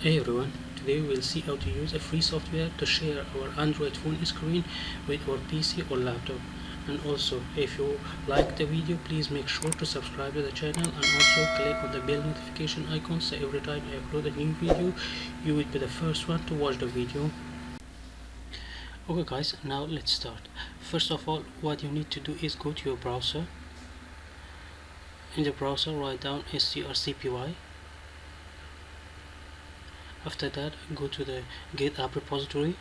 Hey everyone, today we will see how to use a free software to share our Android phone screen with our PC or laptop. And also, if you like the video, please make sure to subscribe to the channel and also click on the bell notification icon so every time I upload a new video, you will be the first one to watch the video. Okay guys, now let's start. First of all, what you need to do is go to your browser. In the browser, write down strcpy. After that, go to the GitHub repository.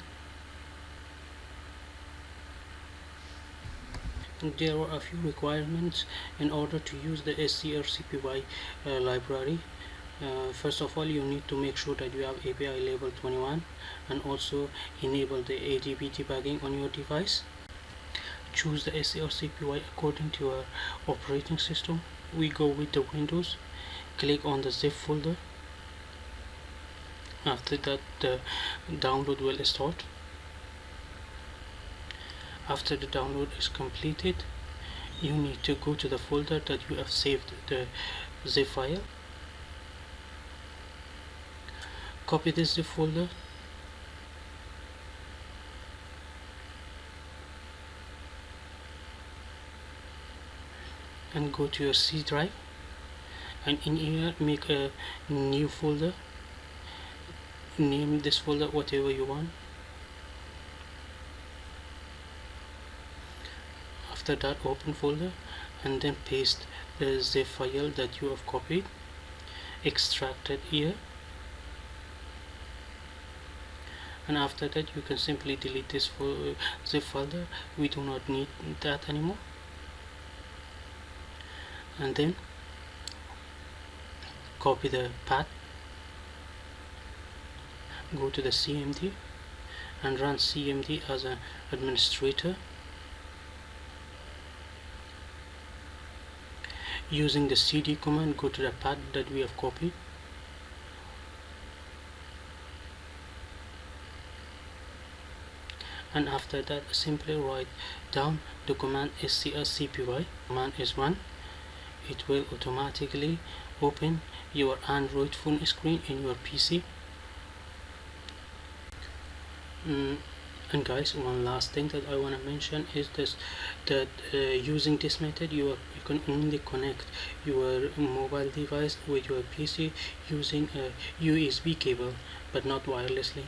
And there are a few requirements in order to use the strcpy library. First of all, you need to make sure that you have API label 21 and also enable the ADB debugging on your device. Choose the strcpy according to your operating system. We go with the Windows. Click on the zip folder. After that, the download will start. After the download is completed, you need to go to the folder that you have saved the zip file. Copy this zip folder and go to your C drive, and in here make a new folder. Name this folder whatever you want. After that, open folder and then paste the zip file that you have copied, extracted here, and after that you can simply delete this zip folder. We do not need that anymore. And then copy the path, go to the CMD and run CMD as an administrator. Using the cd command, go to the path that we have copied. And after that, simply write down the command strcpy. Command is one. It will automatically open your Android phone screen in your PC. And guys, one last thing that I want to mention is this, that using this method you can only connect your mobile device with your PC using a USB cable, but not wirelessly.